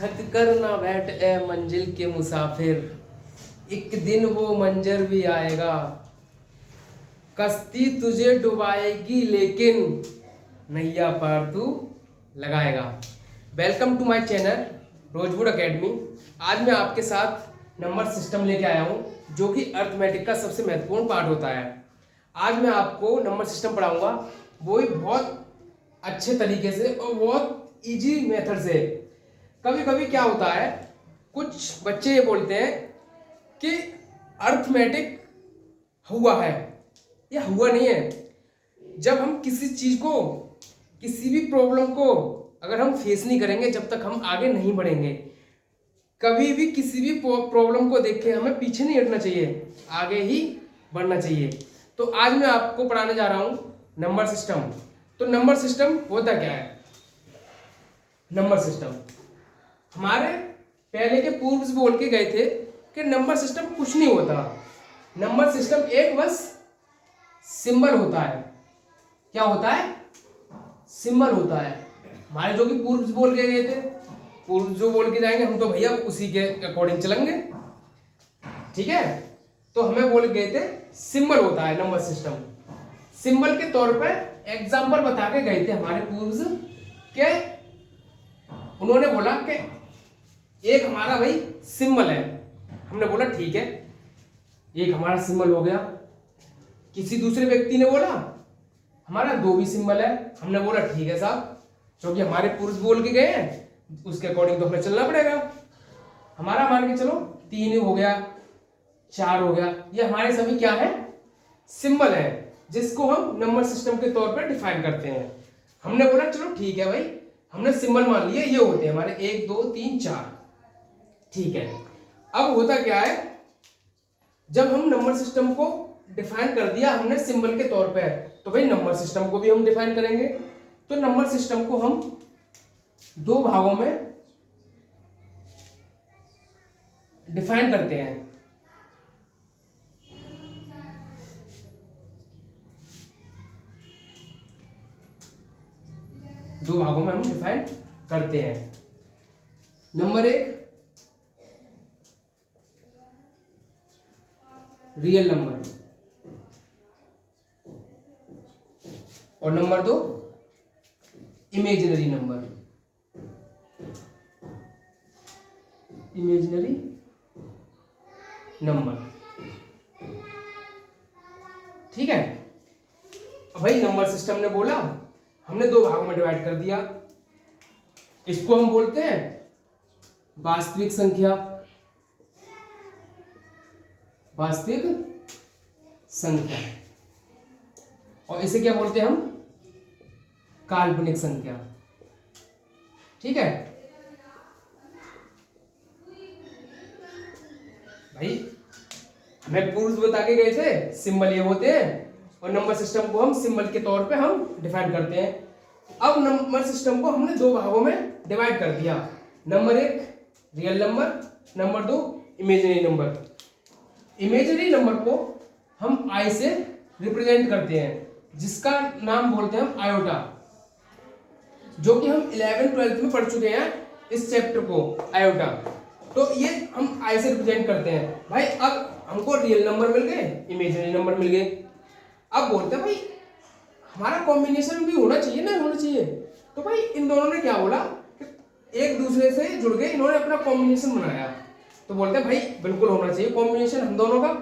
थक कर ना बैठ ए मंजिल के मुसाफिर, एक दिन वो मंजर भी आएगा। कश्ती तुझे डुबाएगी लेकिन नैया पार तू लगाएगा। Welcome to my channel Rosewood Academy. आज मैं आपके साथ नंबर सिस्टम लेके आया हूँ जो कि अर्थमेटिक का सबसे महत्वपूर्ण पार्ट होता है। आज मैं आपको नंबर सिस्टम पढ़ाऊंगा, वो भी बहुत अच्छे तरीके से और बहुत इजी मेथड से। कभी कभी क्या होता है, कुछ बच्चे ये बोलते हैं कि अर्थमेटिक हुआ है या हुआ नहीं है। जब हम किसी चीज को, किसी भी प्रॉब्लम को अगर हम फेस नहीं करेंगे, जब तक हम आगे नहीं बढ़ेंगे। कभी भी किसी भी प्रॉब्लम को देख के हमें पीछे नहीं हटना चाहिए, आगे ही बढ़ना चाहिए। तो आज मैं आपको पढ़ाने जा रहा हूं नंबर सिस्टम। तो नंबर सिस्टम होता क्या है? नंबर सिस्टम हमारे पहले के पूर्वज बोल के गए थे कि नंबर सिस्टम कुछ नहीं होता। नंबर सिस्टम एक बस सिंबल होता है। क्या होता है? सिंबल होता है। हमारे जो कि पूर्वज बोल के गए थे, पूर्व जो बोल के जाएंगे हम तो भैया उसी के अकॉर्डिंग चलेंगे। ठीक है, तो हमें बोल गए थे सिंबल होता है नंबर सिस्टम। सिंबल के तौर पर एग्जाम्पल बता के गए थे हमारे पूर्वज के। उन्होंने बोला कि एक हमारा भाई सिंबल है। हमने बोला ठीक है, एक हमारा सिंबल हो गया। किसी दूसरे व्यक्ति ने बोला हमारा दो भी सिंबल है। हमने बोला ठीक है साहब, क्योंकि हमारे पूर्वज बोल के गए हैं उसके अकॉर्डिंग तो हमें चलना पड़ेगा। हमारा मान के चलो तीन हो गया, चार हो गया। ये हमारे सभी क्या है? सिंबल है, जिसको हम नंबर सिस्टम के तौर पर डिफाइन करते हैं। हमने बोला चलो ठीक है भाई, हमने सिंबल मान लिए, ये होते हैं हमारे 1 2 3 4। ठीक है, अब होता क्या है, जब हम नंबर सिस्टम को डिफाइन कर दिया हमने सिंबल के तौर पर, तो भाई नंबर सिस्टम को भी हम डिफाइन करेंगे। तो नंबर सिस्टम को हम दो भागों में डिफाइन करते हैं। दो भागों में हम डिफाइन करते हैं। नंबर एक रियल नंबर और नंबर दो इमेजिनरी नंबर। इमेजिनरी नंबर, ठीक है। अब भाई नंबर सिस्टम ने बोला, हमने दो भागों में डिवाइड कर दिया। इसको हम बोलते हैं वास्तविक संख्या, वास्तविक संख्या, और इसे क्या बोलते हैं हम? काल्पनिक संख्या। ठीक है भाई, हमें पूर्व बता के गए थे सिंबल ये होते हैं, और नंबर सिस्टम को हम सिंबल के तौर पे हम डिफाइन करते हैं। अब नंबर सिस्टम को हमने दो भागों में डिवाइड कर दिया। नंबर एक रियल नंबर, नंबर दो इमेजिनरी नंबर। इमेजिनरी नंबर को हम आई से रिप्रेजेंट करते हैं, जिसका नाम बोलते हैं हम आयोटा, जो कि हम 11th 12th में पढ़ चुके हैं इस चैप्टर को, आयोटा। तो ये हम आई से रिप्रेजेंट करते हैं। भाई अब हमको रियल नंबर मिल गए, इमेजिनरी नंबर मिल गए। अब बोलते हैं भाई हमारा कॉम्बिनेशन भी होना चाहिए ना, होना चाहिए। तो भाई इन दोनों ने क्या बोला कि एक दूसरे से जुड़ गए, इन्होंने अपना कॉम्बिनेशन बनाया। तो बोलते हैं भाई बिल्कुल होना चाहिए कॉम्बिनेशन हम दोनों का।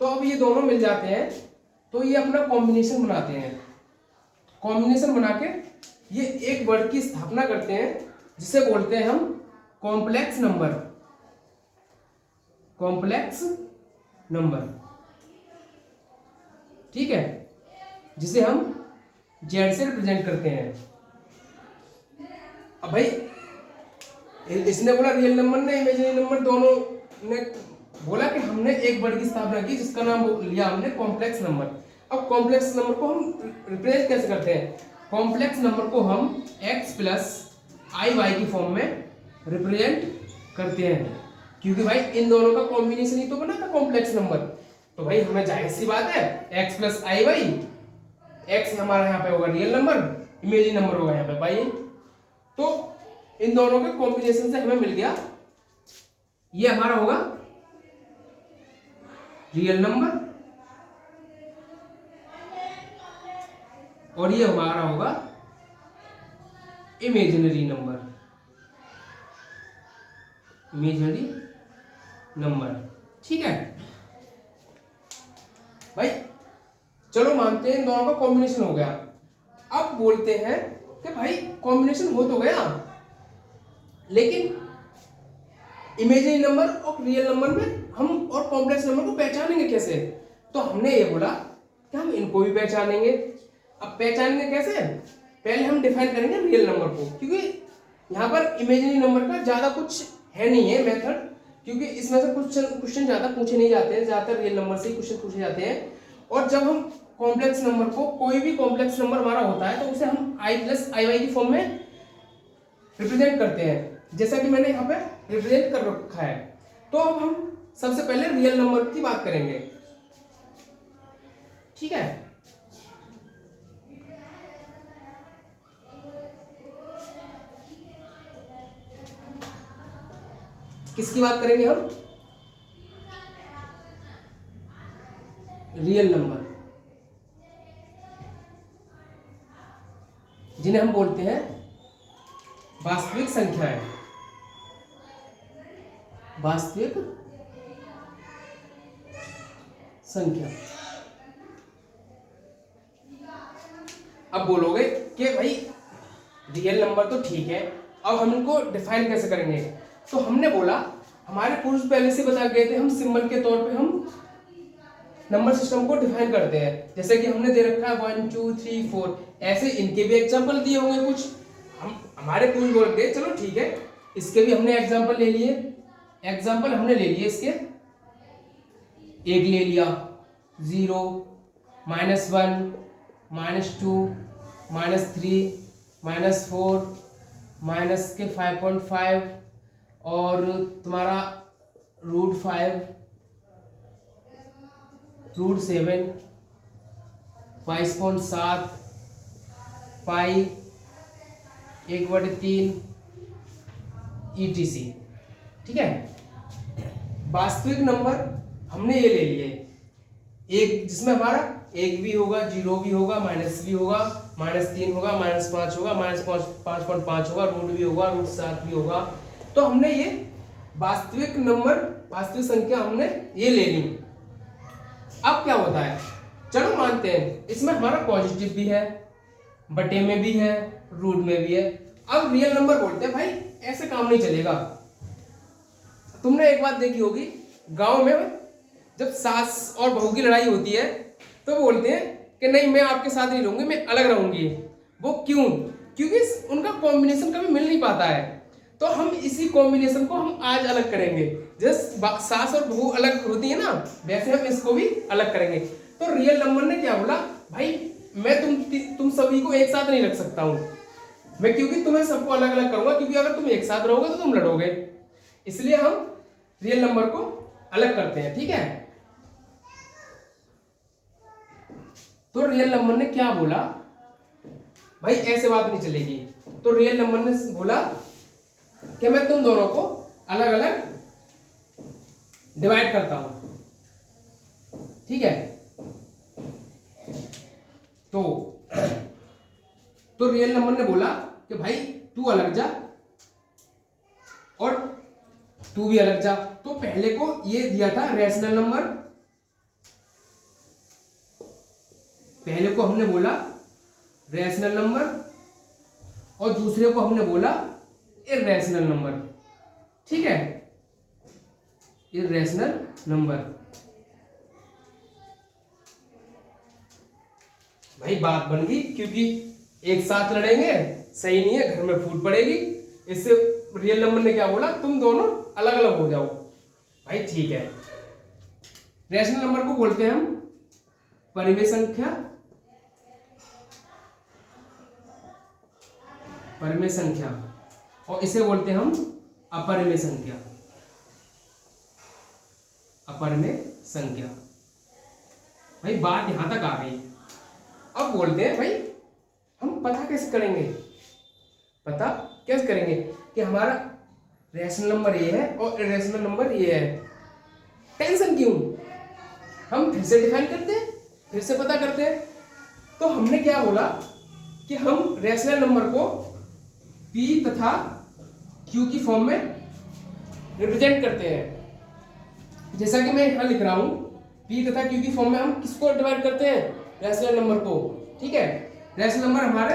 तो अब ये दोनों मिल जाते हैं, तो ये अपना कॉम्बिनेशन बनाते हैं। कॉम्बिनेशन बना के ये एक वर्ड की स्थापना करते हैं, जिसे बोलते हैं हम कॉम्प्लेक्स नंबर। कॉम्प्लेक्स नंबर, ठीक है, जिसे हम जेड से रिप्रेजेंट करते हैं। अब भाई इसने बोला रियल नंबर ने, इमेजिनरी नंबर दोनों ने बोला कि हमने एक वर्ड की स्थापना की, जिसका नाम लिया हमने कॉम्प्लेक्स नंबर। अब कॉम्प्लेक्स नंबर को हम रिप्रेजेंट कैसे करते हैं? कॉम्प्लेक्स नंबर को हम x प्लस आई वाई की फॉर्म में रिप्रेजेंट करते हैं, क्योंकि भाई इन दोनों का कॉम्बिनेशन ही तो बना था कॉम्प्लेक्स नंबर। तो भाई हमें जाहिर सी बात है x प्लस आई वाई, एक्स हमारा यहाँ पे होगा रियल नंबर, इमेजिनरी नंबर होगा यहाँ पे वाई। तो इन दोनों के कॉम्बिनेशन से हमें मिल गया, ये हमारा होगा रियल नंबर और ये हमारा होगा इमेजिनरी नंबर। इमेजिनरी नंबर, ठीक है भाई। चलो मानते हैं इन दोनों का कॉम्बिनेशन हो गया। अब बोलते हैं कि भाई कॉम्बिनेशन हो तो गया, लेकिन इमेजिनरी नंबर और रियल नंबर में हम और कॉम्प्लेक्स नंबर को पहचानेंगे कैसे? तो हमने ये बोला कि हम इनको भी पहचानेंगे। अब पहचानेंगे कैसे? पहले हम डिफाइन करेंगे रियल नंबर को, क्योंकि यहाँ पर इमेजिनरी नंबर का ज्यादा कुछ है नहीं है मेथड, क्योंकि इसमें से क्वेश्चन ज्यादा पूछे नहीं जाते हैं, ज्यादातर रियल नंबर से ही क्वेश्चन पूछे जाते हैं। और जब हम कॉम्प्लेक्स नंबर को, कोई भी कॉम्प्लेक्स नंबर हमारा होता है तो उसे हम i प्लस आई वाई की फॉर्म में रिप्रेजेंट करते हैं, जैसा कि मैंने यहाँ पे रिप्रेजेंट कर रखा है। तो अब हम सबसे पहले रियल नंबर की बात करेंगे, ठीक है। किसकी बात करेंगे हम? रियल नंबर, जिन्हें हम बोलते हैं वास्तविक संख्याएं। वास्तविक संख्या। अब बोलोगे कि भाई रियल नंबर तो ठीक है, अब हम इनको डिफाइन कैसे करेंगे? तो हमने बोला, हमारे कोर्स पहले से बता गए थे, हम सिंबल के तौर पे हम नंबर सिस्टम को डिफाइन करते हैं। जैसे कि हमने दे रखा है 1 2 3 4, ऐसे इनके भी एग्जांपल दिए होंगे कुछ। हम हमारे कोर्स बोल गए चलो ठीक है, इसके भी हमने एग्जांपल ले लिए। एग्जांपल हमने ले लिए इसके, एक ले लिया 0 -1 -2 -3 -4 माइनस के 5.5 और तुम्हारा √5 √7 22.7 पाई 1/3 ETC, ठीक है। वास्तविक नंबर हमने ये ले लिए, एक जिसमें हमारा एक भी होगा, 0 भी होगा, माइनस भी होगा, -3 होगा, -5 होगा, -5.5 होगा, रूट भी होगा, √7 भी होगा। तो हमने ये वास्तविक नंबर, वास्तविक संख्या हमने ये ले ली। अब क्या होता है, चलो मानते हैं इसमें हमारा पॉजिटिव भी है, बटे में भी है, रूट में भी है। अब रियल नंबर बोलते हैं, भाई ऐसे काम नहीं चलेगा। तुमने एक बात देखी होगी, गांव में जब सास और बहू की लड़ाई होती है तो बोलते हैं कि नहीं मैं आपके साथ नहीं रहूंगी, मैं अलग रहूंगी। वो क्यों? क्योंकि उनका कॉम्बिनेशन कभी मिल नहीं पाता है। तो हम इसी कॉम्बिनेशन को हम आज अलग करेंगे। जैसे सास और बहू अलग होती है ना, वैसे हम इसको भी अलग करेंगे। तो रियल नंबर ने क्या बोला, भाई मैं तुम सभी को एक साथ नहीं रख सकता हूं मैं, क्योंकि तुम्हें सबको अलग अलग करूंगा, क्योंकि अगर तुम एक साथ रहोगे तो तुम लड़ोगे। इसलिए हम रियल नंबर को अलग करते हैं, ठीक है। तो रियल नंबर ने क्या बोला, भाई ऐसे बात नहीं चलेगी। तो रियल नंबर ने बोला कि मैं तुम दोनों को अलग अलग डिवाइड करता हूं, ठीक है। तो रियल नंबर ने बोला कि भाई तू अलग जा और तू भी अलग जा। तो पहले को ये दिया था रैशनल नंबर, पहले को हमने बोला रैशनल नंबर और दूसरे को हमने बोला इररेशनल नंबर, ठीक है। इररेशनल नंबर, भाई बात बन गई, क्योंकि एक साथ लड़ेंगे सही नहीं है, घर में फूट पड़ेगी। इससे रियल नंबर ने क्या बोला, तुम दोनों अलग अलग हो जाओ। भाई ठीक है। रैशनल नंबर को बोलते हैं हम परिमेय संख्या, परिमेय संख्या, और इसे बोलते हैं हम अपरिमेय संख्या, अपरिमेय संख्या। भाई बात यहां तक आ गई। अब बोलते हैं भाई हम पता कैसे करेंगे, पता कैसे करेंगे? कि हमारा रैशनल नंबर ये है और इरेशनल नंबर ये है। टेंशन क्यों, हम फिर से डिफाइन करते हैं, फिर से पता करते हैं। तो हमने क्या बोला कि हम रैशनल नंबर को P तथा Q की फॉर्म में रिप्रेजेंट करते हैं। जैसा कि मैं यहां लिख रहा हूं, P तथा Q की फॉर्म में हम किसको डिवाइड करते हैं, रैशनल नंबर को। ठीक है, रैशनल नंबर हमारे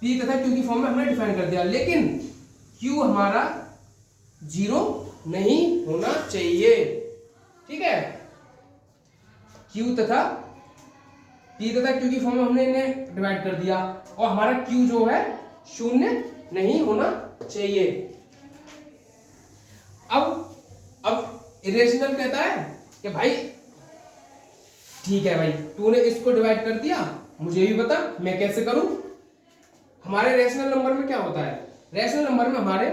P तथा Q की फॉर्म में हमने डिफाइन कर दिया, लेकिन Q हमारा 0 नहीं होना चाहिए। ठीक है, Q तथा P तथा Q की फॉर्म में हमने इन्हें डिवाइड कर दिया और हमारा Q जो है 0 नहीं होना चाहिए। अब इरेशनल कहता है कि भाई ठीक है भाई, तूने इसको डिवाइड कर दिया, मुझे भी बता मैं कैसे करूं। हमारे रैशनल नंबर में क्या होता है, रैशनल नंबर में हमारे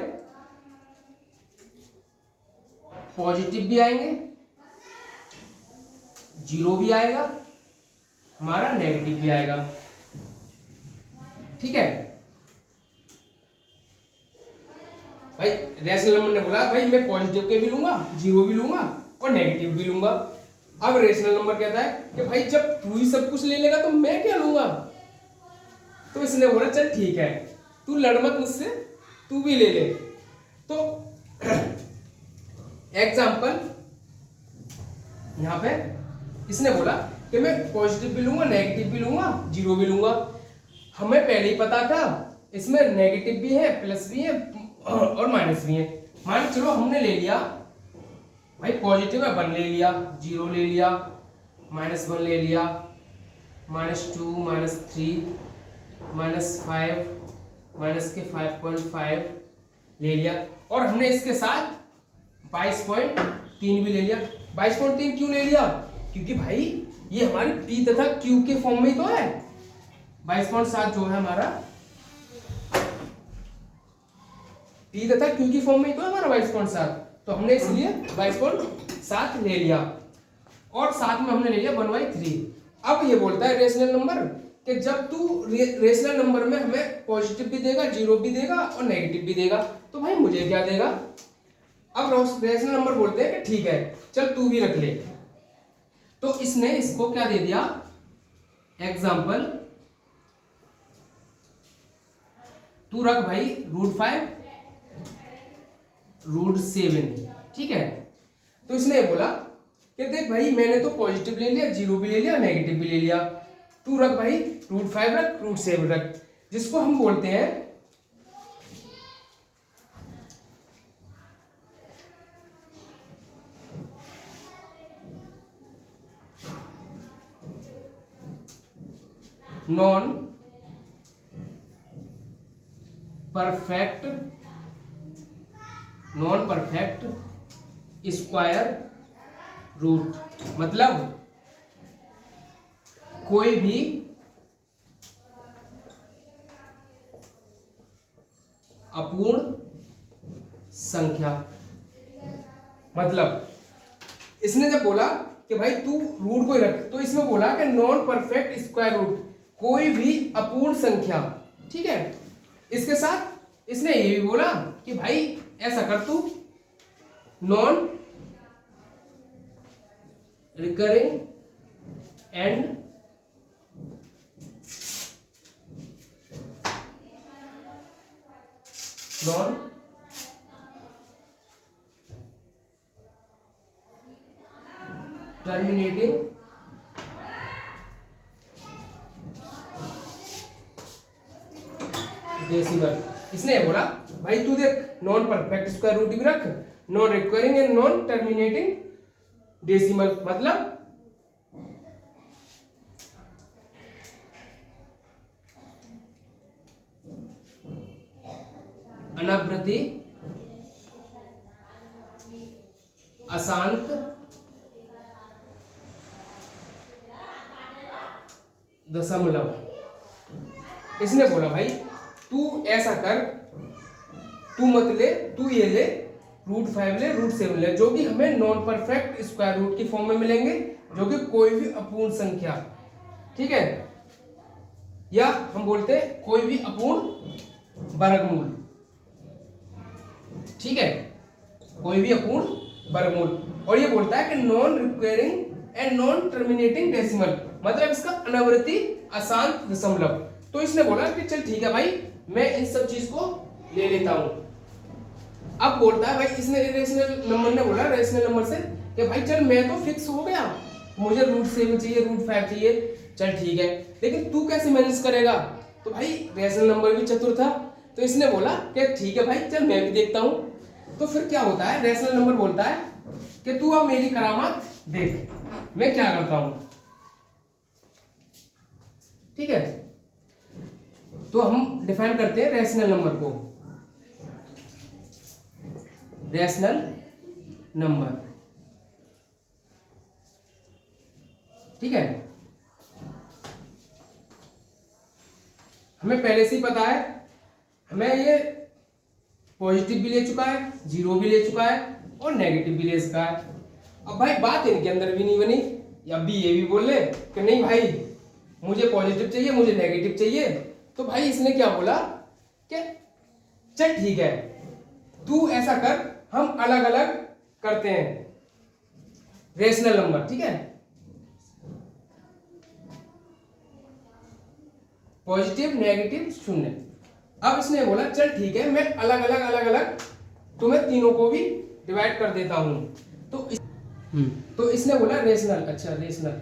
पॉजिटिव भी आएंगे, 0 भी आएगा, हमारा नेगेटिव भी आएगा। ठीक है भाई, रैशनल नंबर ने बोला भाई मैं पॉजिटिव के भी लूंगा, 0 भी लूंगा और नेगेटिव भी लूंगा। अब रेशनल नंबर कहता है कि भाई जब तू ही सब कुछ ले लेगा तो मैं क्या लूंगा। तो इसने बोला चल ठीक है, तू लड़ मत मुझसे, तू भी ले ले। तो एग्जाम्पल यहां पे इसने बोला कि मैं पॉजिटिव भी लूंगा, नेगेटिव भी लूंगा, 0 भी लूंगा। हमें पहले ही पता था इसमें नेगेटिव भी है, प्लस भी है और माइनस भी है। मान चलो हमने ले लिया भाई पॉजिटिव है 1 ले लिया, 0 ले लिया, -1 ले लिया, -2, -3, -5, माइनस के 5.5 ले लिया और हमने इसके साथ 22.3 भी ले लिया। 22.3 क्यों ले लिया, क्योंकि भाई ये हमारी P तथा Q के फॉर्म में ही तो है। 22.7 जो है हमारा P तथा Q की फॉर्म में ही तो है हमारा 22.7, तो हमने इसलिए 22.7 ले लिया और साथ में हमने ले लिया 1/3। अब ये बोलता है रेशनल नंबर कि जब तू रेशनल नंबर में हमें पॉजिटिव भी देगा, 0 भी देगा और नेगेटिव भी देगा, तो भाई मुझे क्या देगा। अब रेशनल नंबर बोलते हैं कि ठीक है चल तू भी रख ले। तो इसने इसको क्या दे दिया, एग्जाम्पल तू रख भाई √5, √7। ठीक है, तो इसने ये बोला कि देख भाई मैंने तो पॉजिटिव ले लिया, 0 भी ले लिया, नेगेटिव भी ले लिया, तू रख भाई √5 रख, √7 रख, जिसको हम बोलते हैं नॉन परफेक्ट स्क्वायर रूट, मतलब कोई भी अपूर्ण संख्या। मतलब इसने जब बोला कि भाई तू रूट को ही रख, तो इसमें बोला कि नॉन परफेक्ट स्क्वायर रूट, कोई भी अपूर्ण संख्या। ठीक है, इसके साथ इसने ये भी बोला कि भाई ऐसा कर तू non recurring and non terminating decimal. इसने बोला भाई तू देख नॉन परफेक्ट स्क्वायर रूट भी रख, non recurring and non terminating decimal, मतलब अनावृत्ति अशांत दशमलव। इसने बोला भाई तू ऐसा कर, तू मत ले, तू ये ले √5 ले, √7 ले, जो कि हमें नॉन परफेक्ट स्क्वायर रूट की फॉर्म में मिलेंगे, जो कि कोई भी अपूर्ण संख्या। ठीक है, या हम बोलते हैं कोई भी अपूर्ण वर्गमूल। ठीक है, कोई भी अपूर्ण वर्गमूल। और ये बोलता है कि non recurring and non terminating decimal, मतलब इसका अनावृत्ति अशांत दशमलव। तो इसने बोला कि चल ठीक है भाई, मैं इन सब चीज को ले लेता हूं। अब बोलता है भाई, इसने रेशनल नंबर ने बोला रेशनल नंबर से कि भाई चल मैं तो फिक्स हो गया, मुझे √7 चाहिए, √5 चाहिए, चल ठीक है, लेकिन तू कैसे मैनेज करेगा? तो भाई रेशनल नंबर भी चतुर था, तो इसने बोला कि ठीक है भाई चल मैं भी देखता हूं। तो फिर क्या होता है, रेशनल नंबर बोलता है कि तू अब मेरी करामात देख, मैं क्या करता हूं। ठीक है, तो हम डिफाइन करते हैं रेशनल नंबर को। रेशनल नंबर, ठीक है, हमें पहले से ही पता है, हमें ये पॉजिटिव भी ले चुका है, जीरो भी ले चुका है और नेगेटिव भी ले चुका है। अब भाई बात इनके अंदर भी नहीं बनी, अब भी ये भी बोल ले कि नहीं भाई मुझे पॉजिटिव चाहिए, मुझे नेगेटिव चाहिए। तो भाई इसने क्या बोला कि चल ठीक है, तू ऐसा कर, हम अलग अलग करते हैं रेशनल नंबर, ठीक है, पॉजिटिव नेगेटिव शून्य। अब इसने बोला चल ठीक है, मैं अलग अलग तुम्हें तीनों को भी डिवाइड कर देता हूं। तो इसने बोला रेशनल, अच्छा रेशनल,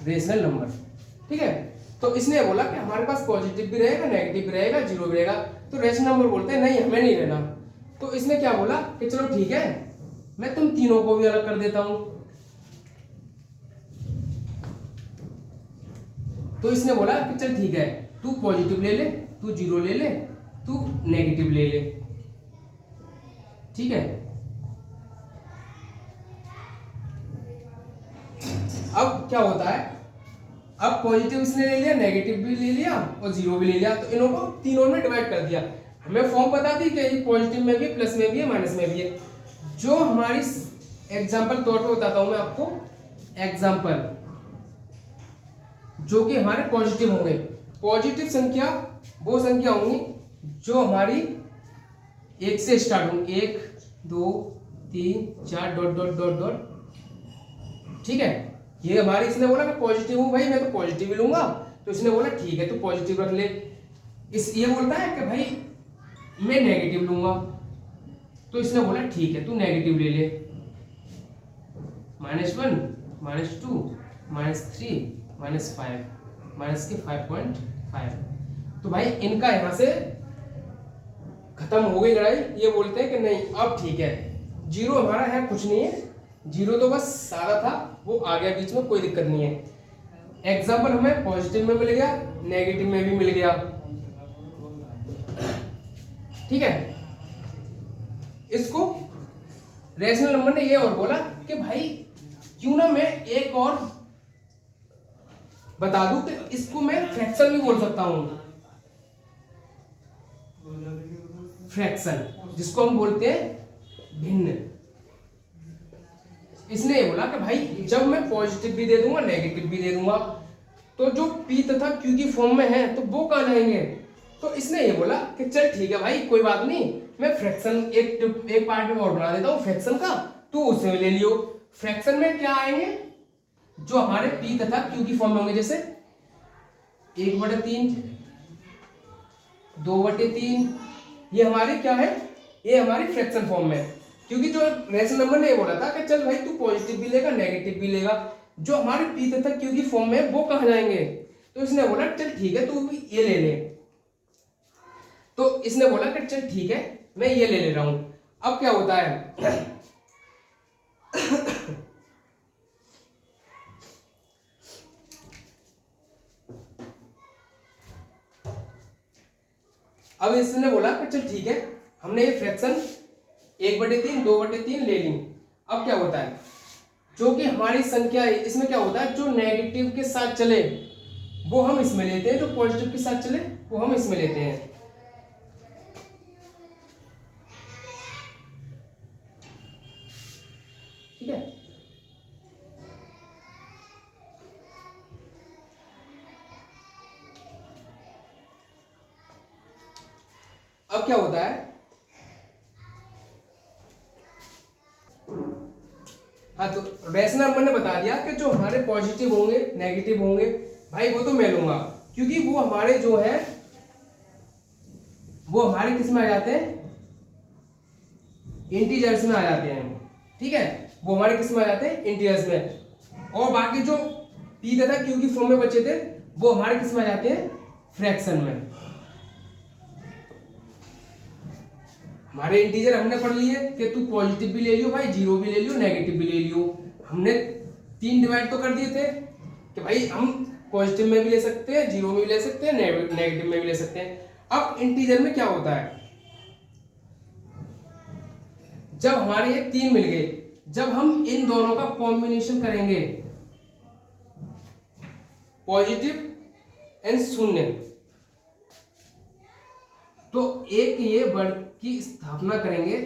रेशनल नंबर, ठीक है। तो इसने बोला कि हमारे पास पॉजिटिव भी रहेगा, नेगेटिव भी रहेगा, जीरो भी रहेगा। तो रेशनल नंबर बोलते हैं नहीं हमें नहीं रहना। तो इसने क्या बोला कि चलो ठीक है, मैं तुम तीनों को भी अलग कर देता हूं। तो इसने बोला कि चल ठीक है, तू पॉजिटिव ले ले, तू जीरो ले ले, तू नेगेटिव ले ले, ठीक है। अब क्या होता है, अब पॉजिटिव इसने ले लिया, नेगेटिव भी ले लिया और जीरो भी ले लिया, तो इन्हों को तीनों में डिवाइड कर दिया। हमें फॉर्म पता थी कि पॉजिटिव में भी, प्लस में भी है, माइनस में भी है। जो हमारी एग्जांपल तौर पे बताता हूं मैं आपको, एग्जांपल जो कि हमारे पॉजिटिव होंगे, पॉजिटिव संख्या वो संख्या होंगी जो हमारी एक से स्टार्ट होंगी, 1 2 3 4 डॉट डॉट डॉट डॉट, ठीक है। ये हमारी, इसने बोला मैं पॉजिटिव हूं भाई, मैं तो पॉजिटिव ही लूंगा। तो इसने बोला ठीक है तू पॉजिटिव रख ले। ये बोलता है कि भाई मैं नेगेटिव लूंगा, तो इसने बोला ठीक है तू नेगेटिव ले ले, -1 -2 -3 -5 -5.5। तो भाई इनका यहां से खत्म हो गई लड़ाई। ये बोलते हैं कि नहीं अब ठीक है, जीरो हमारा है कुछ नहीं है, जीरो तो बस सारा था, वो आ गया बीच में, कोई दिक्कत नहीं है। एग्जाम्पल हमें पॉजिटिव में मिल गया, नेगेटिव में भी मिल गया, ठीक है। इसको रेशनल नंबर ने ये और बोला कि भाई क्यों ना मैं एक और बता दूं कि इसको मैं फ्रैक्शन भी बोल सकता हूं, फ्रैक्शन जिसको हम बोलते हैं भिन्न। इसने ये बोला कि भाई जब मैं पॉजिटिव भी दे दूंगा, नेगेटिव भी दे दूंगा, तो जो पी तथा क्यू की फॉर्म में है तो वो कहां जाएंगे। तो इसने ये बोला कि चल ठीक है भाई कोई बात नहीं, मैं फ्रैक्शन एक पार्ट में और बना देता हूं फ्रैक्शन का, तू उसमें ले लियो। फ्रैक्शन में क्या आएंगे, जो हमारे पी तथा क्यू की फॉर्म में होंगे, जैसे 1/3 2/3, ये हमारी क्या है, ये हमारी फ्रैक्शन फॉर्म में। क्योंकि जो रेशनल नंबर ने ये बोला था कि चल भाई तू पॉजिटिव भी लेगा, नेगेटिव भी लेगा, जो हमारे पी तथा क्यू की फॉर्म में वो कहां जाएंगे। तो इसने बोला चल ठीक है तू भी ये ले ले। तो इसने बोला कि चल ठीक है मैं ये ले ले रहा हूं। अब क्या होता है अब इसने बोला कि चल ठीक है, हमने ये फ्रैक्शन 1/3 2/3 ले ली। अब क्या होता है, जो कि हमारी संख्या है इसमें क्या होता है, जो नेगेटिव के साथ चले वो हम इसमें लेते हैं, जो पॉजिटिव के साथ चले वो हम इसमें लेते हैं, ठीक है। अब क्या होता है, हाँ तो रैशनल मैंने बता दिया कि जो हमारे पॉजिटिव होंगे नेगेटिव होंगे भाई वो तो मैं लूंगा, क्योंकि वो हमारे जो है वो हमारे किस में आ जाते हैं, इंटीजर्स में आ जाते हैं, ठीक है, वो हमारे किस में आ जाते हैं, इंटीजर्स में। और बाकी जो पी तथा क्यू की फॉर्म में बचे थे वो हमारे किस में आ जाते हैं, फ्रैक्शन में। हमारे इंटीजर हमने पढ़ लिए कि तू पॉजिटिव भी ले लियो भाई, जीरो भी ले लियो, नेगेटिव भी ले लियो। हमने 3 डिवाइड तो कर दिए थे कि भाई हम पॉजिटिव में भी ले सकते हैं, जीरो में भी ले सकते हैं, नेगेटिव में भी ले सकते हैं। अब इंटीजर में क्या होता है, जब हमारे ये 3 मिल गए, जब हम इन दोनों का कॉम्बिनेशन करेंगे पॉजिटिव एंड शून्य, तो एक ये वर्ग की स्थापना करेंगे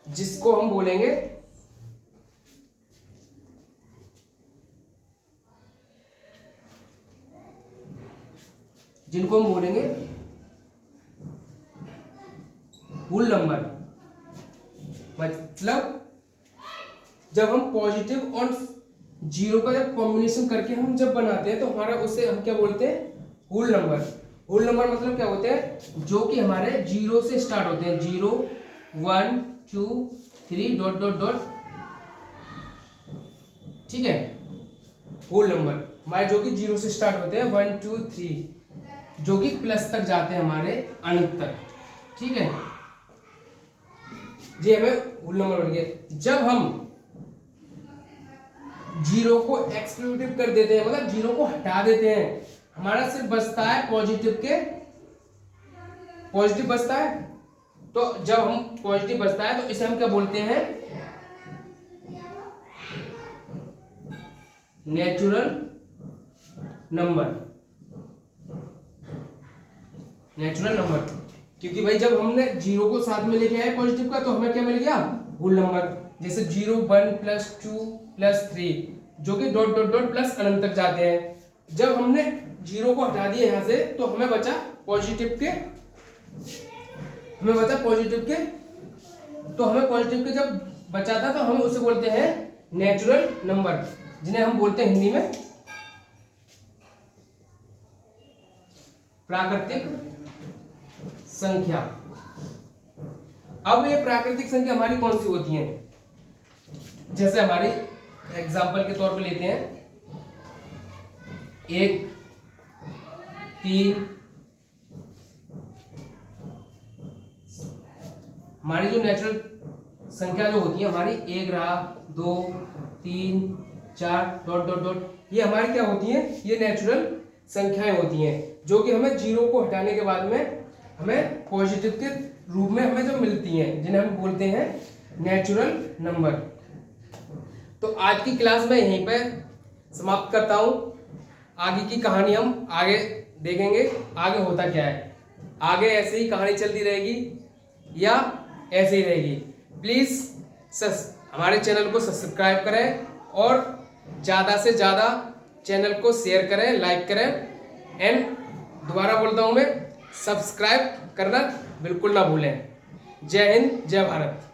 जिसको हम बोलेंगे जिनको हम बोलेंगे होल नंबर। मतलब जब हम पॉजिटिव और जीरो का जब कॉम्बिनेशन करके हम जब बनाते हैं तो हमारा उसे हम क्या बोलते हैं, होल नंबर। होल नंबर मतलब क्या होते हैं, जो कि हमारे जीरो से स्टार्ट होते हैं, 0 1 2 3 डॉट डॉट डॉट, ठीक है। होल नंबर हमारे जो कि 0 से स्टार्ट होते हैं 1 2 3, जो कि प्लस तक जाते हैं हमारे अनंत तक, ठीक है। ये हमें होल नंबर बन गए। जब हम जीरो को एक्सक्लूसिव कर देते हैं, मतलब जीरो को हटा देते हैं, हमारा सिर्फ बचता है पॉजिटिव बचता है। तो जब हम पॉजिटिव बचता है तो इसे हम क्या बोलते हैं, नेचुरल नंबर। नेचुरल नंबर क्योंकि भाई जब हमने जीरो को साथ में लेके आए पॉजिटिव का तो हमें क्या मिल गया, होल नंबर। जैसे 0 1 + 2 + 3 जो कि डॉट डॉट डॉट प्लस अनंत तक जाते हैं। जब हमने जीरो को हटा दिया यहां से तो हमें बचा पॉजिटिव के, तो हमें पॉजिटिव के जब बचा था तो हम उसे बोलते हैं नेचुरल नंबर, जिन्हें हम बोलते हैं हिंदी में प्राकृतिक संख्या। अब ये प्राकृतिक संख्या हमारी कौन सी होती है, जैसे हमारी एग्जाम्पल के तौर पे लेते हैं 1 3, हमारी जो नेचुरल संख्या जो होती है हमारी 1 रहा, 2 3 4 डॉट डॉट डॉट, ये हमारी क्या होती है, ये नेचुरल संख्याएं होती हैं, जो कि हमें जीरो को हटाने के बाद में हमें पॉजिटिव के रूप में हमें जो मिलती हैं, जिन्हें हम बोलते हैं नेचुरल नंबर। तो आज की क्लास में यहीं पे समाप्त करता हूं। आगे की कहानी हम आगे देखेंगे, आगे होता क्या है, आगे ऐसे ही कहानी चलती रहेगी या ऐसे ही रहेगी। प्लीज हमारे चैनल को सब्सक्राइब करें और ज़्यादा से ज़्यादा चैनल को शेयर करें, लाइक करें एंड दोबारा बोलता हूं मैं, सब्सक्राइब करना बिल्कुल ना भूलें। जय हिंद, जय भारत।